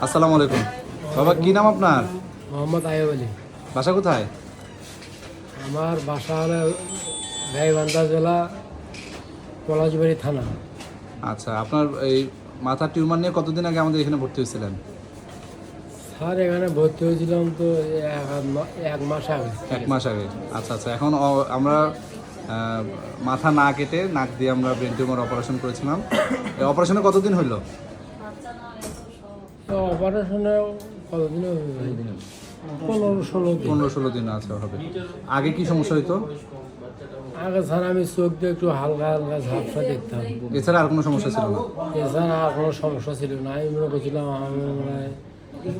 আসসালামু আলাইকুম। বাবা, কি নাম আপনার? মোহাম্মদ আয়ুব আলী। বাসা কোথায়? আমার বাসা হলো গাইবান্ধা জেলা পলাশবাড়ি থানা। আচ্ছা, আপনার এই মাথার টিউমার নিয়ে কতদিন আগে আমাদের এখানে ভর্তি হয়েছিলেন? স্যার এখানে ভর্তি হয়েছিলাম তো এক মাস আগে। 1 মাস আগে। আচ্ছা আচ্ছা, এখন আমরা মাথা না কেটে নাক দিয়ে আমরা ব্রেন টিউমার অপারেশন করেছিলাম। এই অপারেশনে কতদিন হইলো? তো অপারেশনে কতদিন হবে ভাই? 15-16 দিন। 15-16 দিন আছে হবে। আগে কি সমস্যা হইতো? আগে স্যার আমি চোখ দিয়ে একটু হালকা হালকা ঝাপসা দেখতাম, এছাড়া আর কোনো সমস্যা ছিল না? এছাড়া আর কোনো সমস্যা ছিল না। আমি মনে করছিলাম আমার মনে হয়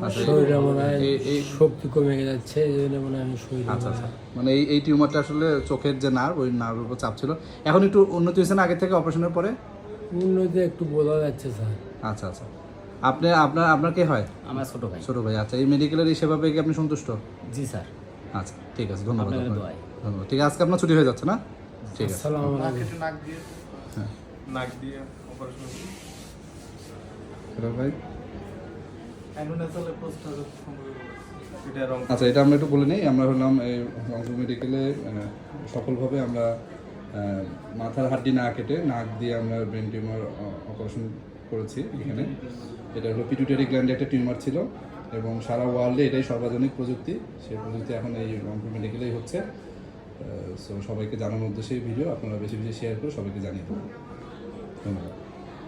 আচ্ছা, শরীরে মনে হয় এই শক্তি কমে যাচ্ছে, এই জন্য মনে হয় আমি শরীরে আচ্ছা আচ্ছা, মানে এই টিউমারটা আসলে চোখের যে নার্ভ, ওই নার্ভের উপর চাপ ছিল। এখন একটু উন্নতি হয়েছে না আগে থেকে অপারেশনের পরে? উন্নতি একটু বোঝা যাচ্ছে স্যার। আচ্ছা আচ্ছা, আপনার কে হয়? আমার ছোট ভাই। ছোট ভাই। আচ্ছা, এই মেডিকেলের এই সেবা পেয়ে কি আপনি সন্তুষ্ট? জি স্যার। আচ্ছা, ঠিক আছে, ধন্যবাদ আপনাদের আপনাকে। দোয়ায়। ধন্যবাদ। ঠিক আছে, আজকে আপনার ছুটি হয়ে যাচ্ছে না? ঠিক আছে। আসসালামু আলাইকুম। নাক দিয়ে অপারেশন হ্যালো ভাই। অ্যানুনাসালে পোস্টার এটা রং আচ্ছা, এটা আমরা একটু বলে নিই। আমরা হলাম এই রংপুর মেডিকেলে সফলভাবে আমরা মাথার হাড্ডি না কেটে নাক দিয়ে আমরা ব্রেন টিউমার অপারেশন করেছি এখানে। এটা হলো পিটুইটারি গ্ল্যান্ডে একটা টিউমার ছিল এবং সারা ওয়ার্ল্ডে এটাই সর্বাধুনিক প্রযুক্তি। সেই প্রযুক্তি এখন এই রংপুর মেডিকেলেই হচ্ছে। সো সবাইকে জানানোর উদ্দেশ্যে এই ভিডিও আপনারা বেশি বেশি শেয়ার করে সবাইকে জানিয়ে দেবেন। ধন্যবাদ।